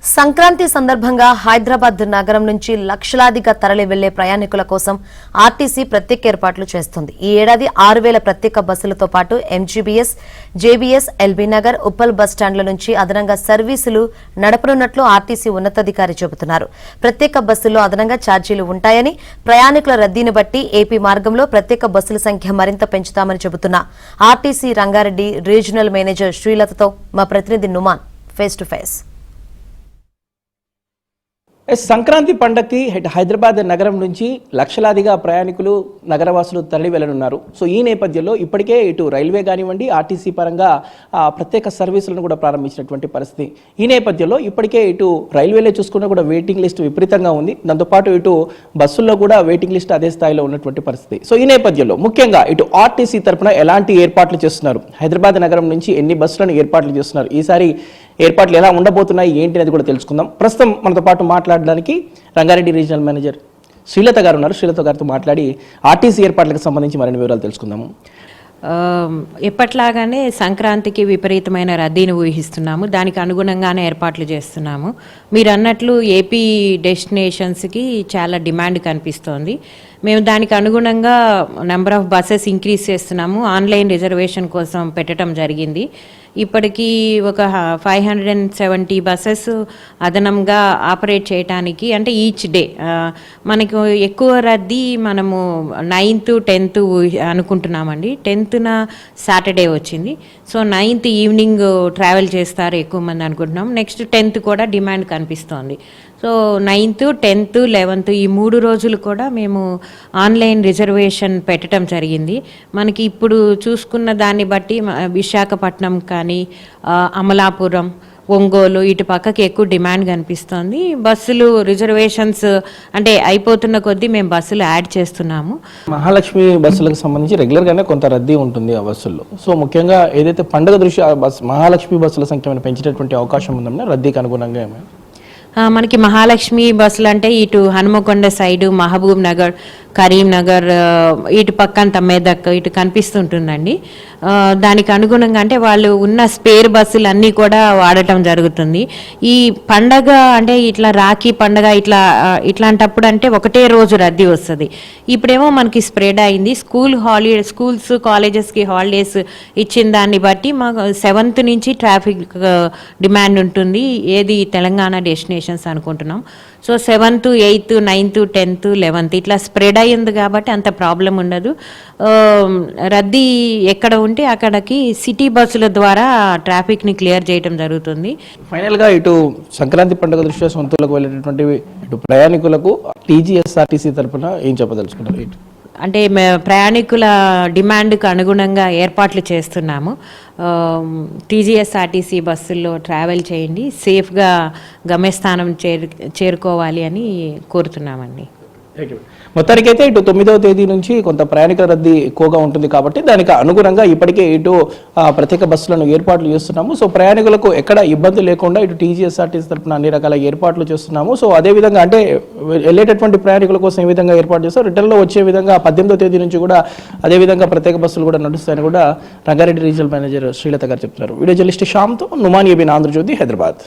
సంక్రాంతి సందర్భంగా హైదరాబాద్ నగరం నుంచి లక్షలాదిగా తరలి వెళ్లే ప్రయాణికుల కోసం ఆర్టీసీ ప్రత్యేక ఏర్పాట్లు చేస్తుంది. ఈ ఏడాది 6,000 ప్రత్యేక బస్సులతో పాటు ఎంజీబీఎస్, జేబీఎస్, ఎల్బీనగర్, ఉప్పల్ బస్టాండ్ల నుంచి అదనంగా సర్వీసులు నడపనున్నట్లు ఆర్టీసీ ఉన్నతాధికారి చెబుతున్నారు. ప్రత్యేక బస్సుల్లో అదనంగా ఛార్జీలు ఉంటాయని, ప్రయాణికుల రద్దీని బట్టి ఏపీ మార్గంలో ప్రత్యేక బస్సుల సంఖ్య మరింత పెంచుతామని చెబుతున్న ఆర్టీసీ రంగారెడ్డి రీజనల్ మేనేజర్ శ్రీలతతో మా ప్రతినిధి Numan face to face. Sankranti పండగకి హైదరాబాద్ నగరం నుంచి లక్షలాదిగా ప్రయాణికులు నగరవాసులు తరలి వెళ్లనున్నారు. సో ఈ నేపథ్యంలో ఇప్పటికే ఇటు రైల్వే కానివ్వండి, ఆర్టీసీ పరంగా ప్రత్యేక సర్వీసులను కూడా ప్రారంభించినటువంటి పరిస్థితి. ఈ నేపథ్యంలో ఇప్పటికే ఇటు రైల్వేలో చూసుకున్నా కూడా వెయిటింగ్ లిస్ట్ విపరీతంగా ఉంది. దాంతోపాటు ఇటు బస్సుల్లో కూడా వెయిటింగ్ లిస్ట్ అదే స్థాయిలో ఉన్నటువంటి పరిస్థితి. సో ఈ నేపథ్యంలో ముఖ్యంగా ఇటు ఆర్టీసీ తరఫున ఎలాంటి ఏర్పాట్లు చేస్తున్నారు, హైదరాబాద్ నగరం నుంచి ఎన్ని బస్సులను ఏర్పాట్లు చేస్తున్నారు, ఈసారి ఏర్పాట్లు ఎలా ఉండబోతున్నాయి ఏంటి అనేది కూడా తెలుసుకుందాం. ప్రస్తుతం మనతో పాటు మాట్లాడడానికి రంగారెడ్డి రీజనల్ మేనేజర్ శ్రీలత గారు ఉన్నారు. శ్రీలత గారితో మాట్లాడి ఆర్టీసీ ఏర్పాట్లకు సంబంధించి మరిన్ని వివరాలు తెలుసుకుందాము. ఎప్పట్లాగానే సంక్రాంతికి విపరీతమైన రద్దీని ఊహిస్తున్నాము. దానికి అనుగుణంగానే ఏర్పాట్లు చేస్తున్నాము. మీరు అన్నట్లు ఏపీ డెస్టినేషన్స్కి చాలా డిమాండ్ కనిపిస్తోంది. మేము దానికి అనుగుణంగా నెంబర్ ఆఫ్ బస్సెస్ ఇంక్రీజ్ చేస్తున్నాము. ఆన్లైన్ రిజర్వేషన్ కోసం పెట్టడం జరిగింది. ఇప్పటికీ ఒక 570 బస్సెస్ అదనంగా ఆపరేట్ చేయడానికి, అంటే ఈచ్ డే మనకు ఎక్కువ రద్దీ మనము 9th 10th అనుకుంటున్నామండి. 10th సాటర్డే వచ్చింది. సో 9th ఈవినింగ్ ట్రావెల్ చేస్తారు ఎక్కువ మంది అనుకుంటున్నాం. నెక్స్ట్ 10th కూడా డిమాండ్ కనిపిస్తోంది. సో 9th 10th 11th ఈ 3 రోజులు కూడా మేము ఆన్లైన్ రిజర్వేషన్ పెట్టడం జరిగింది. మనకి ఇప్పుడు చూసుకున్న దాన్ని బట్టి విశాఖపట్నం కానీ, అమలాపురం, ఒంగోలు ఇటు పక్కకి ఎక్కువ డిమాండ్ కనిపిస్తోంది. బస్సులు రిజర్వేషన్స్ అంటే అయిపోతున్న కొద్దీ మేము బస్సులు యాడ్ చేస్తున్నాము. మహాలక్ష్మి బస్సులకు సంబంధించి రెగ్యులర్గానే కొంత రద్దీ ఉంటుంది ఆ బస్సుల్లో. సో ముఖ్యంగా ఏదైతే పండుగ దృష్ట్యా మహాలక్ష్మి బస్సుల సంఖ్య పెంచేటటువంటి అవకాశం ఉందన్నా రద్దీకి అనుగుణంగా ఏమైనా మనకి మహాలక్ష్మి బస్సులు అంటే ఇటు హనుమకొండ సైడు, మహబూబ్ నగర్, కరీంనగర్, ఇటు పక్కన మెదక్ ఇటు కనిపిస్తుంటుందండి. దానికి అనుగుణంగా అంటే వాళ్ళు ఉన్న స్పేర్ బస్సులు అన్నీ కూడా వాడటం జరుగుతుంది. ఈ పండగ అంటే ఇట్లా రాఖీ పండగ ఇట్లాంటప్పుడు అంటే ఒకటే రోజు రద్దీ వస్తుంది. ఇప్పుడేమో మనకి స్ప్రెడ్ అయింది. స్కూల్స్ కాలేజెస్కి హాలిడేస్ ఇచ్చిన దాన్ని బట్టి మాకు 7th నుంచి ట్రాఫిక్ డిమాండ్ ఉంటుంది. ఏది తెలంగాణ డెస్టినేషన్స్ అనుకుంటున్నాం. So 7th 8th 9th 10th 11th ఇట్లా స్ప్రెడ్ అయ్యింది కాబట్టి అంత ప్రాబ్లం ఉండదు. రద్దీ ఎక్కడ ఉంటే అక్కడికి సిటీ బస్సుల ద్వారా ట్రాఫిక్ని క్లియర్ చేయడం జరుగుతుంది. ఫైనల్గా ఇటు సంక్రాంతి పండుగ దృష్ట్యా సొంతూరులకు వెళ్ళేటటువంటి ఇటు ప్రయాణికులకు టీజీఎస్ఆర్టీసీ తరఫున ఏం చెప్పదలుచుకున్నారు? అంటే ప్రయాణికుల డిమాండ్కు అనుగుణంగా ఏర్పాట్లు చేస్తున్నాము. టీజీఎస్ఆర్టీసీ బస్సుల్లో ట్రావెల్ చేయండి, సేఫ్గా గమ్యస్థానం చేరుకోవాలి అని కోరుతున్నామండి. మొత్తానికైతే ఇటు 9వ తేదీ నుంచి కొంత ప్రయాణికుల రద్దీ ఎక్కువగా ఉంటుంది కాబట్టి దానికి అనుగుణంగా ఇప్పటికే ఇటు ప్రత్యేక బస్సులను ఏర్పాట్లు చేస్తున్నాము. సో ప్రయాణికులకు ఎక్కడ ఇబ్బంది లేకుండా ఇటు టీజీఎస్ఆర్టీసీ తరఫున అన్ని రకాల ఏర్పాట్లు చేస్తున్నాము. సో అదేవిధంగా అంటే వెళ్ళేటటువంటి ప్రయాణికుల కోసం ఏ విధంగా ఏర్పాటు చేస్తాం, రిటర్న్లో వచ్చే విధంగా 18వ తేదీ నుంచి కూడా అదేవిధంగా ప్రత్యేక బస్సులు కూడా నడుస్తాయని కూడా రంగారెడ్డి రీజనల్ మేనేజర్ శ్రీలత గారు చెప్తున్నారు. వీడియో జర్నలిస్ట్ శ్యామ్తో నుమాన్ ఏబిన్, ఆంధ్రజ్యోతి, హైదరాబాద్.